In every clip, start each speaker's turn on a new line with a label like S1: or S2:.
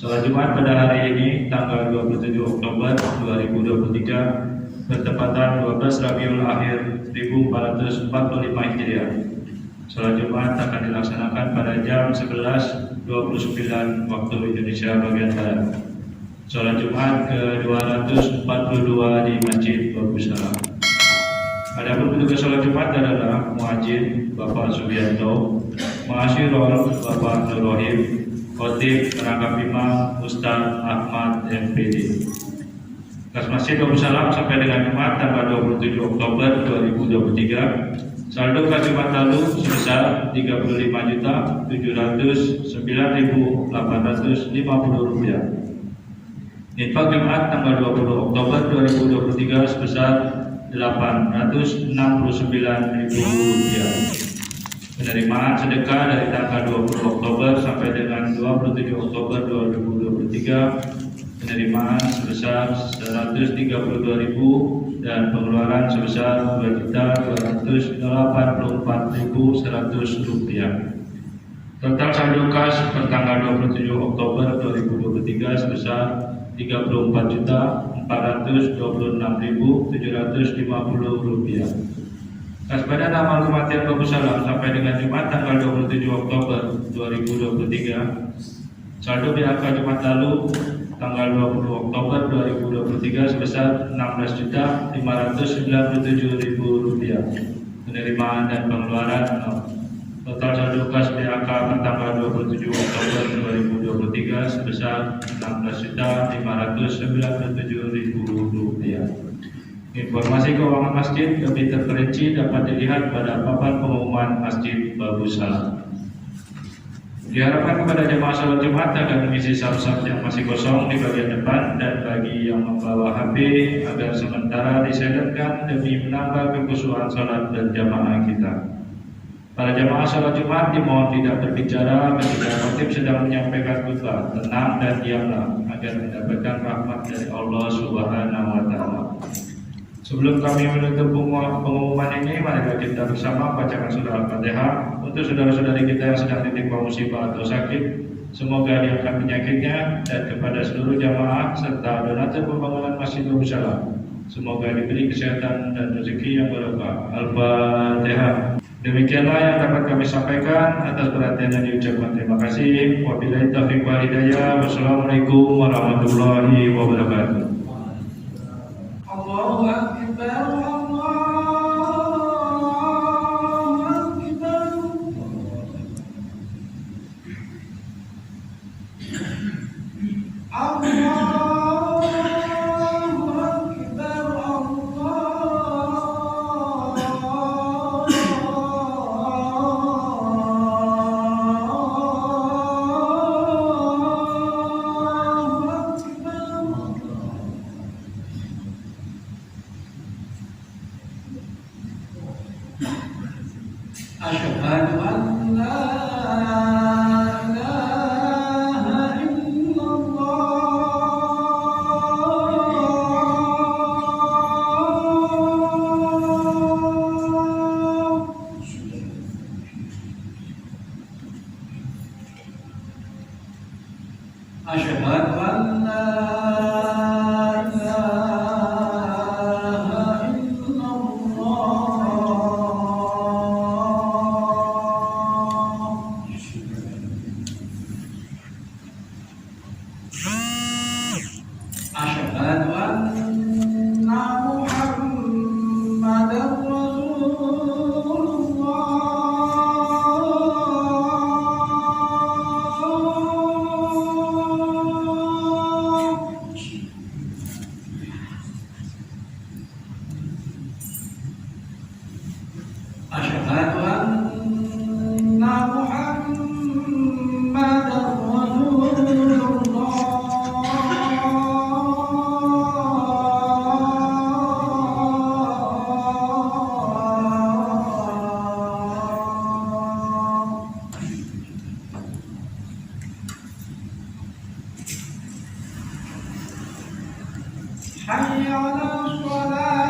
S1: Salat Jumat pada hari ini tanggal 27 Oktober 2023 bertepatan 12 Rabiul Akhir 1445 Hijriah. Salat Jumat akan dilaksanakan pada jam 11.29 waktu Indonesia bagian Barat. Salat Jumat ke-242 di Masjid Babussalam. Adapun petugas salat Jumat adalah muadzin Bapak Subianto, muasyirul Bapak Nur Rohim, khotib perangkap imam Ustaz Ahmad MPD. Kas Masjid Babussalam sampai dengan Jumat tanggal 27 Oktober 2023, saldo kas Jumat lalu sebesar Rp35.909.850. Infak Jumat tanggal 20 Oktober 2023 sebesar Rp869.000. Penerimaan sedekah dari tanggal 20 Oktober sampai dengan 27 Oktober 2023, penerimaan sebesar Rp132.000 dan pengeluaran sebesar Rp2.284.100. Total saldo kas per tanggal 27 Oktober 2023 sebesar Rp34.426.750. Kas Badan Amal Kematian Babussalam sampai dengan Jumat tanggal 27 Oktober 2023, saldo BAK Jumat lalu tanggal 20 Oktober 2023 sebesar Rp16.597.000. Penerimaan dan pengeluaran total saldo kas BAK per tanggal 27 Oktober 2023 sebesar Rp16.597.000. Informasi keuangan masjid lebih terperinci dapat dilihat pada papan pengumuman Masjid Babussalam. Diharapkan kepada jemaah salat Jumat agar mengisi saf-saf yang masih kosong di bagian depan, dan bagi yang membawa HP agar sementara disilentkan demi menambah kekhusyuan salat dan jamaah kita. Para jemaah salat Jumat dimohon tidak berbicara ketika khotib sedang menyampaikan khutbah. Tenang dan diamlah agar mendapatkan rahmat dari Allah Subhanahu wa Ta'ala. Sebelum kami menutup pengumuman ini, marilah kita bersama bacakan surah Al-Fatihah untuk saudara-saudari kita yang sedang ditimpa musibah atau sakit. Semoga diangkat penyakitnya, dan kepada seluruh jamaah serta donatur pembangunan Masjid Babussalam, semoga diberi kesehatan dan rezeki yang barokah. Al-Fatihah. Demikianlah yang dapat kami sampaikan. Atas perhatiannya diucapkan terima kasih. Wabillahi taufiq wal hidayah. Wassalamualaikum warahmatullahi wabarakatuh.
S2: Allahu Akbar, Allahu Akbar. Asyhadu an la ilaha illallah. Asyhadu an la Asyhadu anna Muhammadar Rasulullah. Asyhadu anna Muhammadar Rasulullah. حي على الصلاة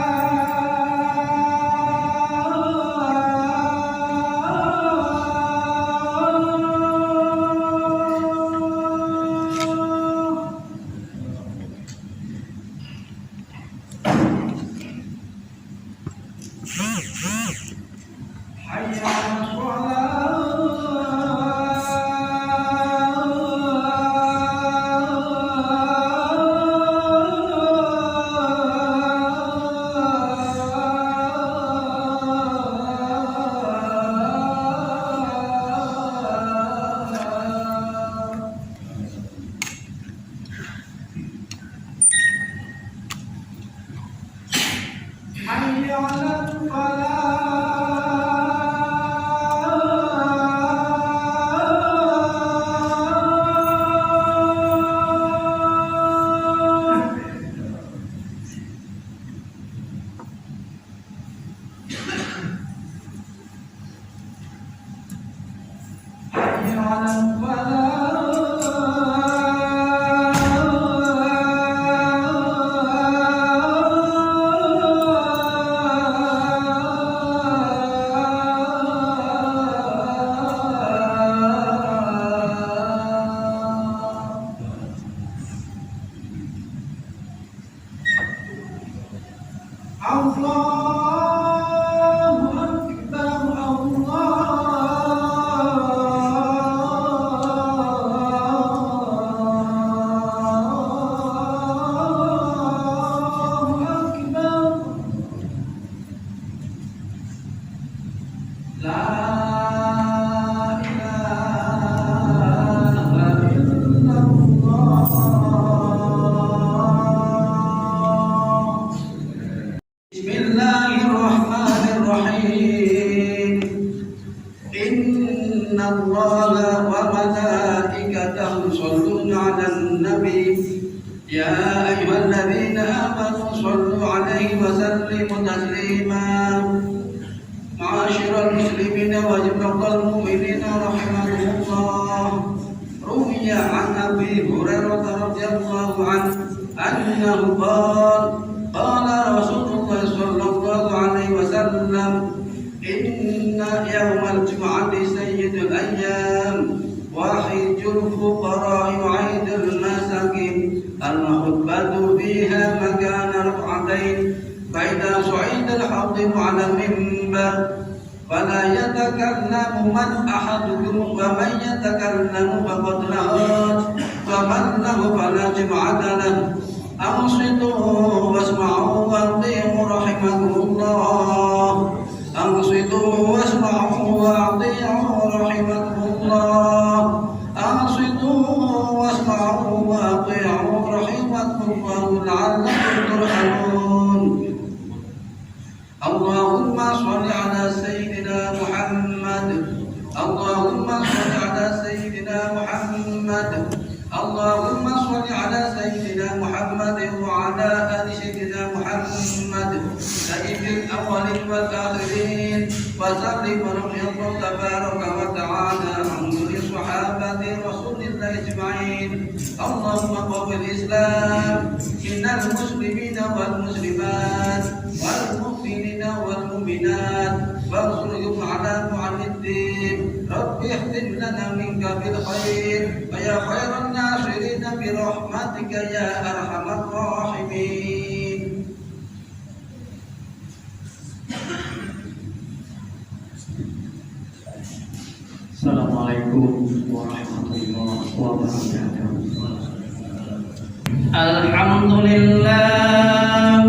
S2: على النبي يا أيها الذين آمنوا صلوا عليه وسلموا تسليما. معاشر المسلمين وجملة المؤمنين رحمكم الله، روي عن أبي هريرة رضي الله عنه أنه قال قال رسول الله صلى الله عليه وسلم إن يوم الجمعة سيد الأيام وحج الفقراء وعيد المساكين، الخطبة فيها مكان ركعتين، فإذا صعد الخطيب على المنبر فلا يتكلم من أحدكم، ومن يتكلم فقد لغت، ومن له فلا جمعة له. أنصتوا واسمعوا وأطيعوا رحمكم الله. أنصتوا واسمعوا وأطيعوا رحمكم الله. أنصتوا واسمعوا وأطيعوا رحمكم الله لعلكم ترحمون. اللهم صل على سيدنا محمد. اللهم صل على سيدنا محمد. اللهم صل على سيدنا محمد وعلى آل سيدنا محمد سيد الأولين والآخرين، وسلم رضي الله تبارك وتعالى عن كل صحابة رسول الله أجمعين. اللهم قوم الإسلام إن المسلمين والمسلمات والمؤمنين والمؤمنات وانصرهم على معن الدين. رب اختم لنا منك بالخير ويا خير الناصرين برحمتك يا أرحم الراحمين.
S3: Assalamualaikum warahmatullahi wabarakatuh. Alhamdulillah,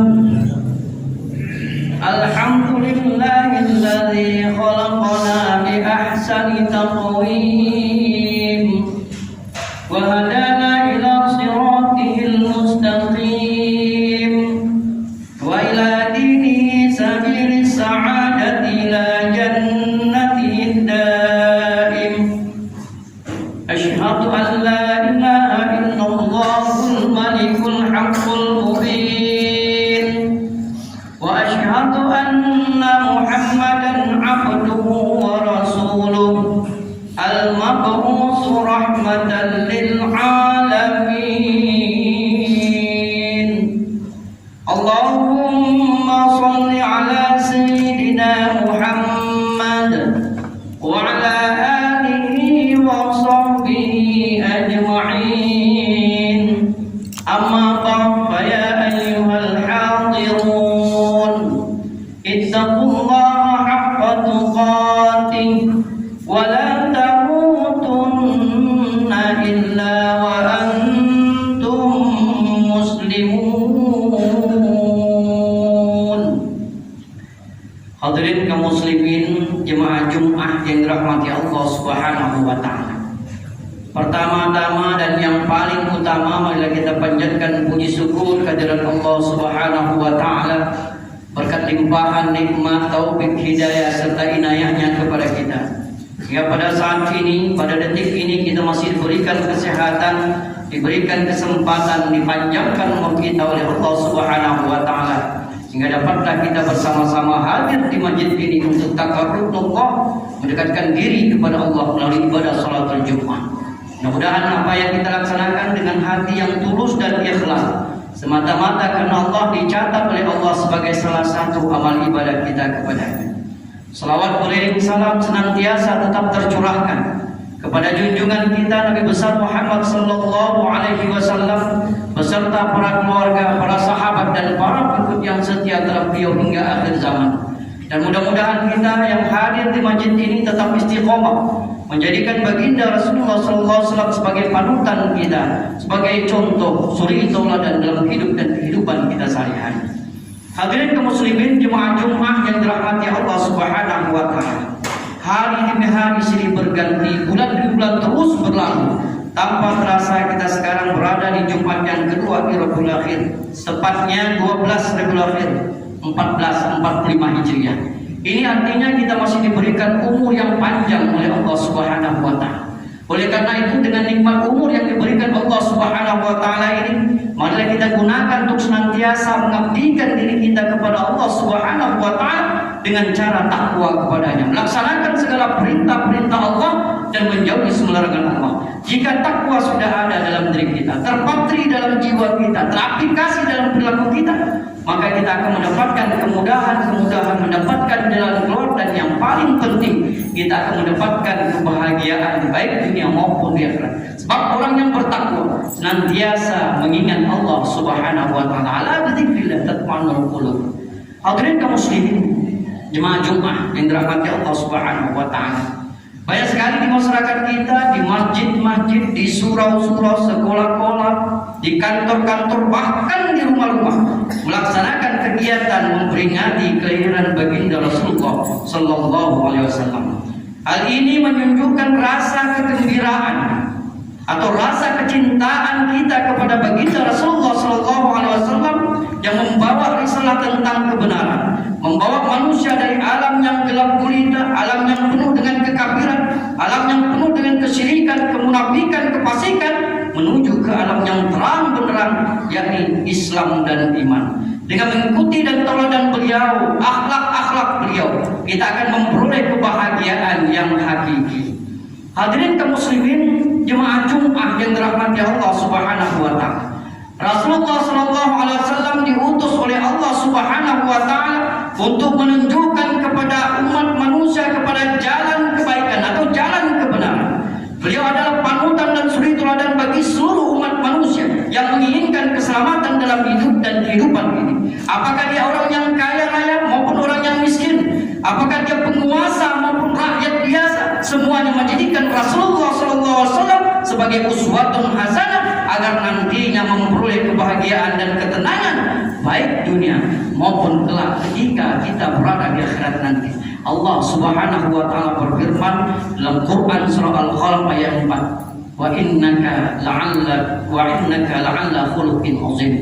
S3: alhamdulillahilladzi khalaqana bi ahsani taqwim wa hadana ila siratihil mustaqim wa ila dinihi sabilis sa'adati ila jannatihi daim. Asyhadu an la ilaha illallahul malikul haqqul mubin wa asyhadu anna muhammadan abduhu wa rasuluh al-mab'us rahmatan lil alamin. Allahumma shalli ala sayyidina Muhammad wa ala alihi wa sahbihi ajma'in. Amma ba'd, fa ya ayyuhal hadirun ittaqullaha haqqa tuqatih wa la tamutunna illa wa antum muslimun. Hadirin kaum muslimin jemaah Jumat yang dirahmati Allah Subhanahu wa taala. Pertama-tama dan yang paling utama marilah kita panjatkan puji syukur kehadirat Allah Subhanahu wa taala berkat limpahan nikmat, taufik, hidayah serta inayahnya kepada kita. Hingga pada saat ini, pada detik ini kita masih diberikan kesehatan, diberikan kesempatan, dipanjangkan umur kita oleh Allah Subhanahu wa taala. Sehingga dapatlah kita bersama-sama hadir di masjid ini untuk takarrubullah, mendekatkan diri kepada Allah melalui ibadah salatul Jumat. Mudah-mudahan apa yang kita laksanakan dengan hati yang tulus dan ikhlas, semata-mata karena Allah, dicatat oleh Allah sebagai salah satu amal ibadah kita kepada-Nya. Salawat beriring salam senantiasa tetap tercurahkan kepada junjungan kita Nabi besar Muhammad sallallahu alaihi wasallam beserta para keluarga, para sahabat dan para pengikut yang setia terhadap beliau hingga akhir zaman. Dan mudah-mudahan kita yang hadir di masjid ini tetap istiqomah menjadikan baginda Rasulullah SAW sebagai panutan kita, sebagai contoh suri tauladan dalam hidup dan kehidupan kita sehari-hari. Hadirin kaum muslimin jemaah Jumat yang dirahmati Allah Subhanahu wa taala. Hari demi hari silih berganti, bulan demi bulan terus berlalu. Tanpa terasa kita sekarang berada di Jumat yang kedua di Rabiul Akhir, tepatnya 12 Rabiul Akhir 1445 Hijriah. Ini artinya kita masih diberikan umur yang panjang oleh Allah Subhanahu wa taala. Oleh karena itu dengan nikmat umur yang diberikan Allah Subhanahu wa taala ini, marilah kita gunakan untuk senantiasa mengabdikan diri kita kepada Allah Subhanahu wa taala dengan cara takwa kepadanya, melaksanakan segala perintah-perintah Allah dan menjauhi semua larangan Allah. Jika takwa sudah ada dalam diri kita, terpatri dalam jiwa kita, teraplikasi dalam perilaku kita, maka kita akan mendapatkan kemudahan, mendapatkan jalan keluar, dan yang paling penting, kita akan mendapatkan kebahagiaan baik dunia maupun di akhirat. Sebab orang yang bertakwa senantiasa mengingat Allah Subhanahu wa taala, ala dzikrillah tatma'innul qulub. Hadirin kaum muslimin, jemaah Jumat yang dirahmati Allah Subhanahu wa taala. Banyak sekali di masyarakat kita, di masjid-masjid, di surau-surau, sekolah-sekolah, di kantor-kantor, bahkan di rumah-rumah melaksanakan kegiatan memperingati kelahiran baginda Rasulullah Sallallahu Alaihi Wasallam. Hal ini menunjukkan rasa kegembiraan atau rasa kecintaan kita kepada baginda Rasulullah Sallallahu Alaihi Wasallam yang membawa risalah tentang kebenaran, membawa manusia dari alam yang gelap gulita, alam yang penuh dengan kekafiran, alam yang penuh dengan kesyirikan, kemunafikan, kefasikan, menuju ke alam yang terang benderang, yakni Islam dan iman. Dengan mengikuti dan teladan beliau, akhlak-akhlak beliau, kita akan memperoleh kebahagiaan yang hakiki. Hadirin kaum muslimin, jemaah Jumat yang dirahmati Allah Subhanahu wa taala. Rasulullah sallallahu alaihi wasallam diutus oleh Allah Subhanahu wa taala untuk menunjukkan kepada umat manusia kepada jalan kebaikan atau jalan kebenaran. Beliau adalah panutan dan suri teladan bagi seluruh umat manusia yang menginginkan keselamatan dalam hidup dan kehidupan ini. Apakah dia orang yang kaya raya maupun orang yang miskin, apakah dia penguasa maupun rakyat biasa, semuanya menjadikan Rasulullah sallallahu alaihi wasallam sebagai uswatun hasanah agar nantinya memperoleh kebahagiaan dan ketenangan baik dunia maupun kelak ketika kita berada di akhirat nanti. Allah Subhanahu wa taala berfirman dalam Quran surah Al-Qalam ayat 4, wa innaka la'alla khuluqin azim.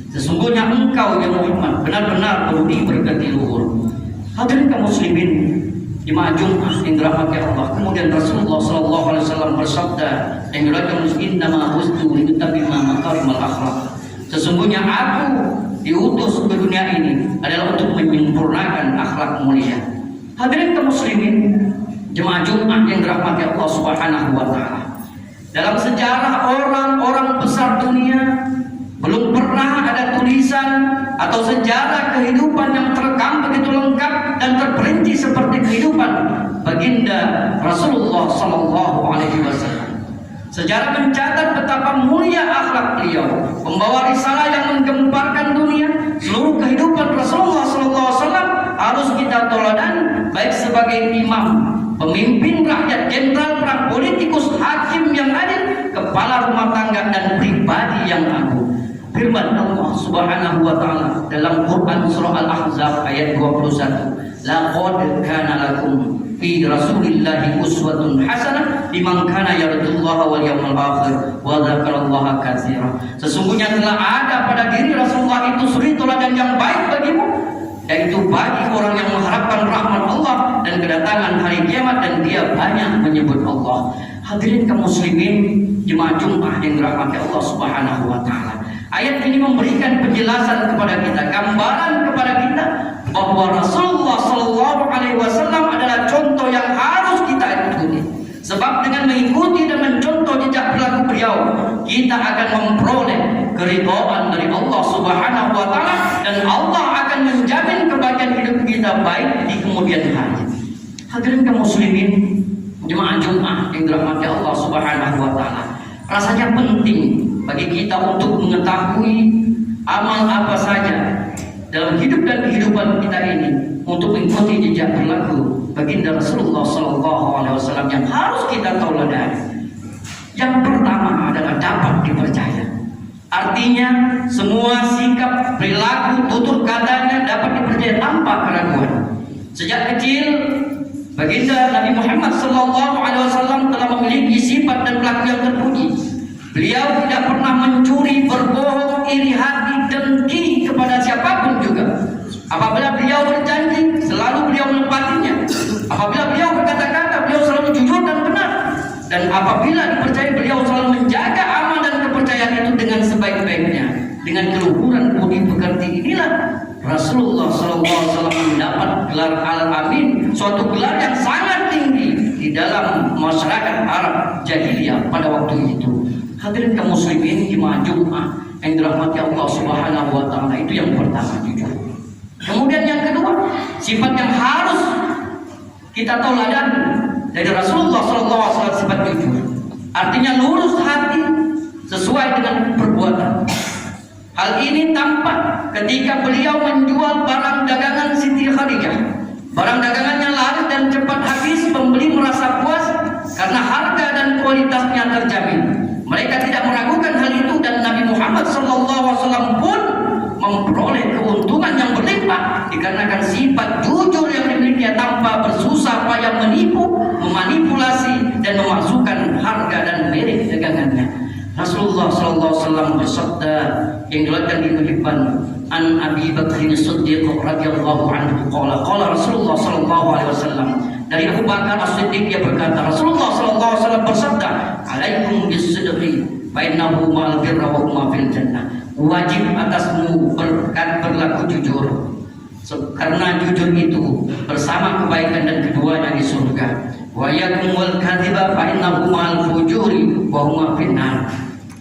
S3: Sesungguhnya engkau ya Muhammad benar-benar budi bergati luhur. Hadirin kaum muslimin, jemaah Jumat yang dirahmati Allah. Kemudian Rasulullah sallallahu alaihi wasallam bersabda yang diriwayatkan Muslim, "Nama ustu litatimma makarimal akhlak." Sesungguhnya aku diutus ke dunia ini adalah untuk menyempurnakan akhlak mulia. Hadirin kaum muslimin, jemaah Jumat yang dirahmati Allah Subhanahu wa taala. Dalam sejarah orang-orang besar dunia belum pernah ada tulisan atau sejarah kehidupan yang terekam begitu lengkap dan terperinci seperti kehidupan baginda Rasulullah sallallahu alaihi wasallam. Sejarah mencatat betapa mulia akhlak beliau, membawa risalah yang menggemparkan dunia. Seluruh kehidupan Rasulullah sallallahu alaihi wasallam harus kita teladan, baik sebagai imam, pemimpin rakyat, jenderal perang, politikus, hakim yang adil, kepala rumah tangga dan pribadi yang agung. Firman Allah Subhanahu wa taala dalam Quran surah Al-Ahzab ayat 21, laqad kana lakum fi rasulillahi uswatun hasanah liman kana yarjullaha wal yawmal akhir wa dzakarallaha katsira. Sesungguhnya telah ada pada diri Rasulullah itu suri teladan yang baik bagimu, yaitu bagi orang yang mengharapkan rahmat Allah dan kedatangan hari kiamat dan dia banyak menyebut Allah. Hadirin kaum muslimin, jemaah Jumat yang dirahmati Allah Subhanahu wa taala. Ayat ini memberikan penjelasan kepada kita, gambaran kepada kita bahwa Rasulullah sallallahu alaihi wasallam adalah contoh yang harus kita ikuti. Sebab dengan mengikuti dan mencontoh jejak perilaku beliau, kita akan memperoleh keridhaan dari Allah Subhanahu wa taala dan Allah akan menjamin kebahagiaan hidup kita baik di kemudian hari. Hadirin kaum muslimin, jemaah Jumat yang dirahmati Allah Subhanahu wa taala. Rasanya penting bagi kita untuk mengetahui amal apa saja dalam hidup dan kehidupan kita ini untuk mengikuti jejak perilaku baginda Rasulullah sallallahu alaihi wasallam yang harus kita teladan. Yang pertama adalah dapat dipercaya. Artinya semua sikap, perilaku, tutur katanya dapat dipercaya tanpa keraguan. Sejak kecil baginda Nabi Muhammad sallallahu alaihi wasallam telah memiliki sifat dan perilaku yang terpuji. Beliau tidak pernah mencuri, berbohong, iri hati, dengki kepada siapapun juga. Apabila beliau berjanji, selalu beliau menepatinya. Apabila beliau berkata-kata, beliau selalu jujur dan benar. Dan apabila dipercaya, beliau selalu menjaga aman dan kepercayaan itu dengan sebaik-baiknya, dengan keluhuran budi pekerti inilah Rasulullah SAW mendapat gelar Al-Amin, suatu gelar yang sangat tinggi di dalam masyarakat Arab jahiliyah pada waktu itu. Hadirin kaum muslimin jemaah Jumat yang dirahmati Allah Subhanahu wa taala, itu yang pertama, jujur. Kemudian yang kedua, sifat yang harus kita tauladan dari Rasulullah SAW, sifat jujur. Artinya lurus hati sesuai dengan perbuatan. Hal ini tampak ketika beliau menjual barang dagangan Siti Khadijah. Barang dagangannya laris dan cepat habis, pembeli merasa puas karena harga dan kualitasnya terjamin. Mereka tidak meragukan hal itu dan Nabi Muhammad SAW pun memperoleh keuntungan yang berlimpah dikarenakan sifat jujur yang dimilikinya tanpa bersusah payah menipu, memanipulasi dan memasukkan harga dan merek dagangannya. Rasulullah SAW bersabda yang diriwayatkan Ibnu Hibban an Abi Bakr As-Siddiq radhiyallahu anhu qala Rasulullah SAW, dari Abu Bakar As-Siddiq dia berkata, Rasulullah SAW bersabda, alaikum bis-sidqi fa innahu ma'al birri wa huma fil jannah. Wajib atasmu berlaku jujur, karena jujur itu bersama kebaikan dan keduanya di surga. Wa yakum wal kadhiba fa innahu ma'al fujuri wa huma fin nar.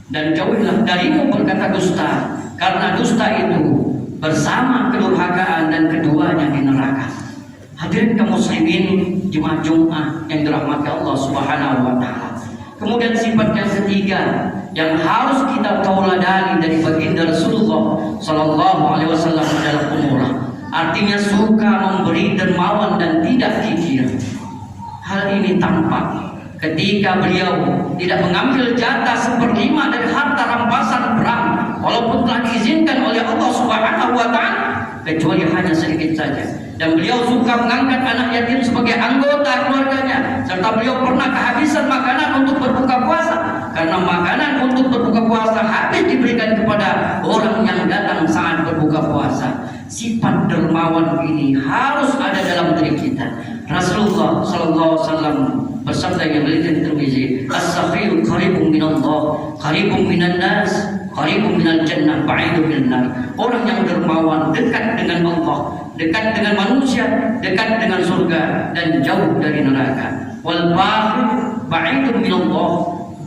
S3: Dan jauhilah darimu berkata dusta, karena dusta itu bersama kedurhakaan dan keduanya di neraka. Hadirin kaum muslimin jemaah Jumat yang dirahmati Allah Subhanahu wa taala. Kemudian sifat yang ketiga yang harus kita tauladani dari baginda Rasulullah sallallahu alaihi wasallam adalah pemurah. Artinya suka memberi, dermawan dan tidak kikir. Hal ini tampak ketika beliau tidak mengambil jatah 1/5 dari harta rampasan perang, walaupun telah diizinkan oleh Allah Subhanahu wa taala, kecuali hanya sedikit saja. Dan beliau suka mengangkat anak yatim sebagai anggota keluarganya, serta beliau pernah kehabisan makanan untuk berbuka puasa, karena makanan untuk berbuka puasa habis diberikan kepada orang yang datang saat berbuka puasa. Sifat dermawan ini harus ada dalam diri kita. Rasulullah SAW bersabda yang riwayat Tirmizi, as-sakhiyyu qaribun minallah, qaribun minan nas, qaribun minal jannah, ba'idun minan nar. Orang yang dermawan dekat dengan Allah, dekat dengan manusia, dekat dengan surga dan jauh dari neraka. Wal bakhil ba'idun minallah,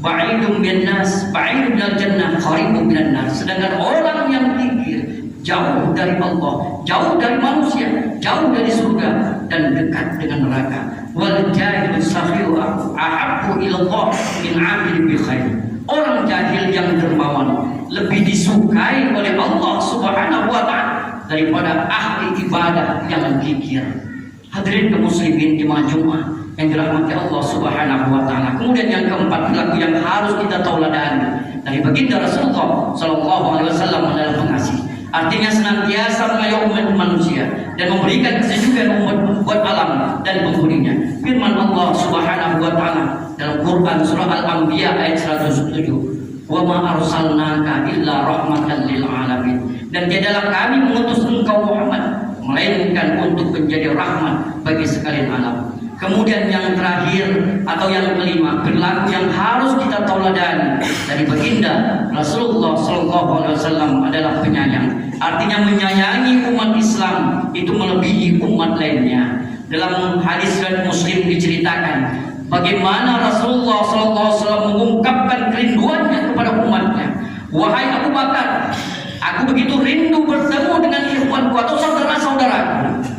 S3: ba'idun minan nas, ba'idun minal jannah, qaribun minan nar. Sedangkan orang yang kikir jauh dari Allah, jauh dari manusia, jauh dari surga dan dekat dengan neraka. Wal jahil sakhiru ahabbu ila Allah min 'amil bi khair. Orang jahil yang dermawan lebih disukai oleh Allah Subhanahu wa taala daripada ahli ibadah yang kikir. Hadirin kaum muslimin jemaah Jumat yang dirahmati Allah Subhanahu wa taala. Kemudian yang keempat, perilaku yang harus kita tauladani dari baginda Rasulullah sallallahu alaihi wasallam adalah pengasih. Artinya senantiasa mengayomi umat manusia dan memberikan kesejukan umat buat alam dan penghuninya. Firman Allah Subhanahu wa taala dalam Quran surah Al-Anbiya ayat 107, "Wa ma arsalnaka illa rahmatan lil alamin." Dan tidaklah kami mengutus engkau Muhammad melainkan untuk menjadi rahmat bagi sekalian alam. Kemudian yang terakhir atau yang kelima, perilaku yang harus kita tauladani dari baginda Rasulullah SAW adalah penyayang. Artinya menyayangi umat Islam itu melebihi umat lainnya. Dalam hadis riwayat Muslim diceritakan bagaimana Rasulullah SAW mengungkapkan kerinduannya kepada umatnya. Wahai Abu Bakar, aku begitu rindu bertemu dengan ikhwanku atau saudara-saudaraku.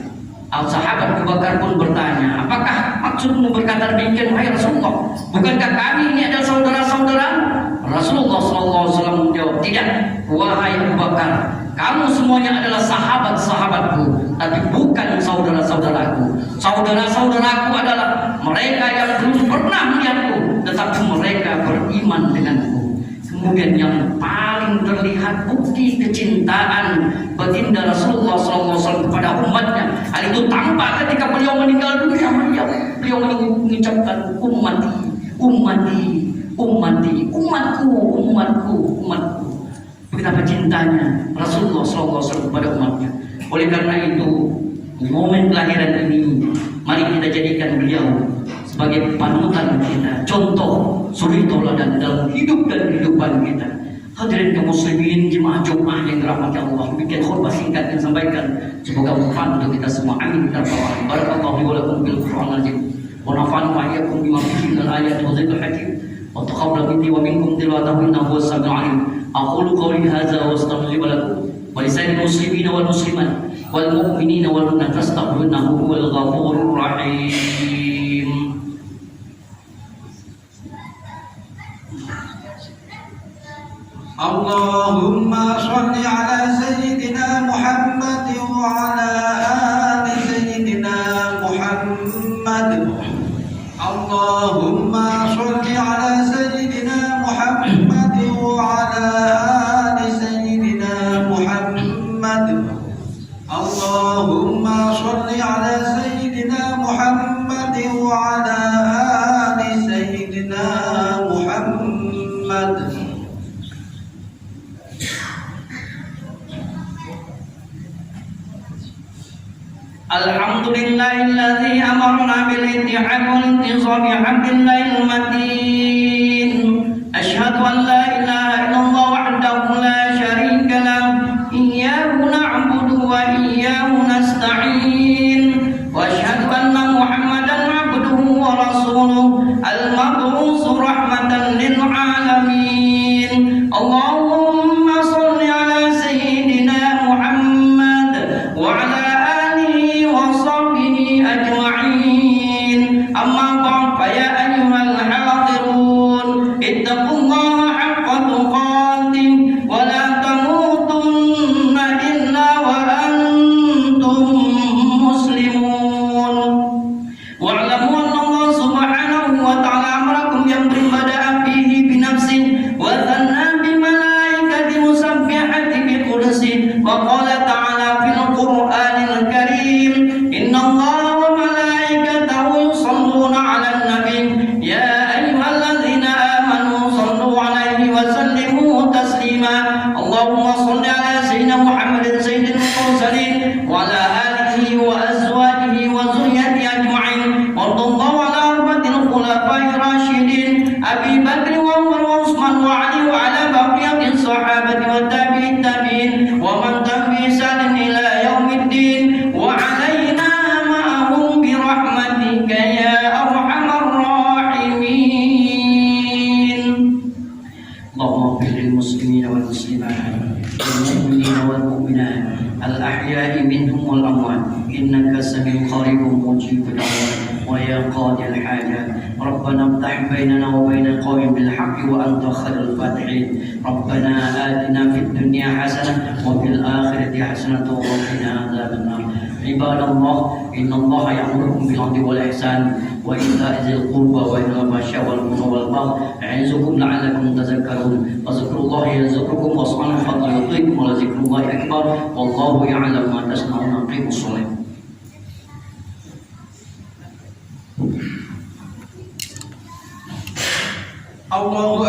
S3: Sahabat Abu Bakar pun bertanya, apakah maksudmu berkata demikian wahai Rasulullah? Bukankah kami ini adalah saudara-saudara? Rasulullah SAW menjawab, tidak, wahai Abu Bakar, kamu semuanya adalah sahabat-sahabatku, tapi bukan saudara-saudaraku. Saudara-saudaraku adalah mereka yang belum pernah melihatku, tetapi mereka beriman denganku. Kemudian yang paling terlihat bukti kecintaan baginda Rasulullah SAW kepada umatnya, hal itu tampak ketika beliau meninggal dunia. Beliau mengucapkan ummati, ummati, ummati, umatku, umatku, umatku. Betapa cintanya Rasulullah SAW kepada umatnya. Oleh karena itu, momen kelahiran ini mari kita jadikan beliau sebagai panutan kita, contoh suri tauladan dalam hidup dan kehidupan kita. Hadirin kaum muslimin, jemaah Jumat yang dirahmati Allah, bikin khutbah singkat yang sampaikan, semoga bermanfaat untuk kita semua. Amin. Barakallahu li wa lakum bil Qur'anil azim. Wa nafa'ana wa iyyakum bima fihi minal ayati wa dzikril hakim. Wa taqabbal minni wa minkum tilawatahu innahu huwas samiul alim. Aqulu qawli hadza wa astaghfiru li wa lakum wa lisa'iril muslimin wal muslimat wal mu'minina wal mu'minat fastaghfiruhu huwal ghafurur rahim.
S2: Allahumma sholli ala sayyidina Muhammad wa ala ali sayyidina Muhammad. Allahumma sholli ala sayyidina Muhammad wa ala ali sayyidina Muhammad. Allahumma sholli ala sayyidina Muhammad wa ala ali sayyidina Muhammad. Alhamdulillahilladzi amarna bil ittihad wal intisab bihamdillahil matin. Asyhadu an la ilaha illallah wahdahu la syarika lahu, iyyahu na'budu wa iyyahu nasta'in. Wa asyhadu anna Muhammadan 'abduhu wa rasuluhu al-mab'uts rahmatan lil 'alamin. Allahumma shalli ala sayyidina Muhammad wa ala أجمعين. أما بعد فيا أيها الحاضرون اتقوا الله حق تقاته ولا تموتن إلا وأنتم مسلمون. واعلموا أن الله سبحانه وتعالى أمركم بأمر بدأ فيه بنفسه وثنى بملائكة مسبحة بقدسه وقال تعالى في القرآن الكريم إن الله اللهم صل على سيدنا محمد سيد المرسلين وعلى آله وأزواجه وذريته أجمعين. وارض الله على أربعة الخلفاء الراشدين أبي بكر وعمر وعثمان وعلي وعلى بقية الصحابة والتابعين ومن تبعهم بإحسان إلى يوم الدين وعلينا معهم برحمتك يا أرحم الراحمين. اللهم اغفر للمسلمين والمسلمات والمؤمنين والمؤمنات الأحياء منهم والأموات إنك سميع قريب مجيب الدعوات ويا قاضي الحاجات. ربنا افتح بيننا وبين القوم بالحق وأنت خير الفاتحين. ربنا آتنا في الدنيا حسنة وفي الآخرة حسنة وقنا عذاب النار. عباد الله إن الله يأمركم بالعدل والإحسان وإيتاء ذي القربى وينهى عن الفحشاء والمنكر والبغي يعظكم لعلكم تذكرون. فاذكروا الله يذكركم واسألوا الفضل يعطيكم ولذكر الله أكبر والله يعلم ما تصنعون. أقيموا الصلاة. الله